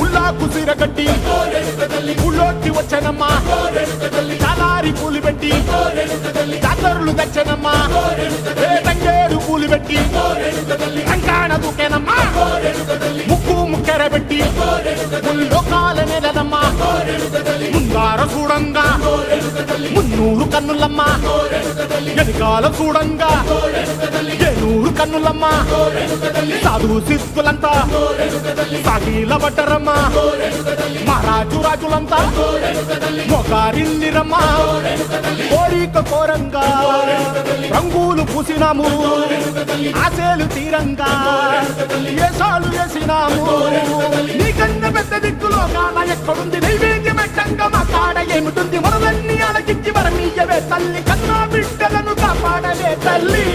ఉల్లాకు సిరగట్టి ఉల్లోకి వచ్చనమ్మా చాలారి పూలు పెట్టి జాతరులు తెచ్చనమ్మా తంగేడు పూలు పెట్టి కంకాణ దూకేనమ్మా ముక్కు ముక్కెర పెట్టి ముల్లోకాల నెలనమ్మా ముందార చూడంగా మున్నూరు కన్నులమ్మా వెనకాల చూడంగా ఏనూరు కన్నులమ్మా సాధువు సిద్ధులంతా సాగిల బట్టరమ్మా మహారాజు రాజులంతా మొగారిల్లిరమ్మా కోరిక కోరంగా రంగులు పూసినాము ఆశలు తీరంగా ఏసాలు వేసినాము నీకన్నా పెద్ద దిక్కులో కాన ఎక్కడుంది నైవేద్యం పెట్టంగా మా కాడ ఏమిటుంది మనలన్నీ అలకించి వరమీయవే తల్లి కన్నా బిడ్డలను కాపాడవే తల్లి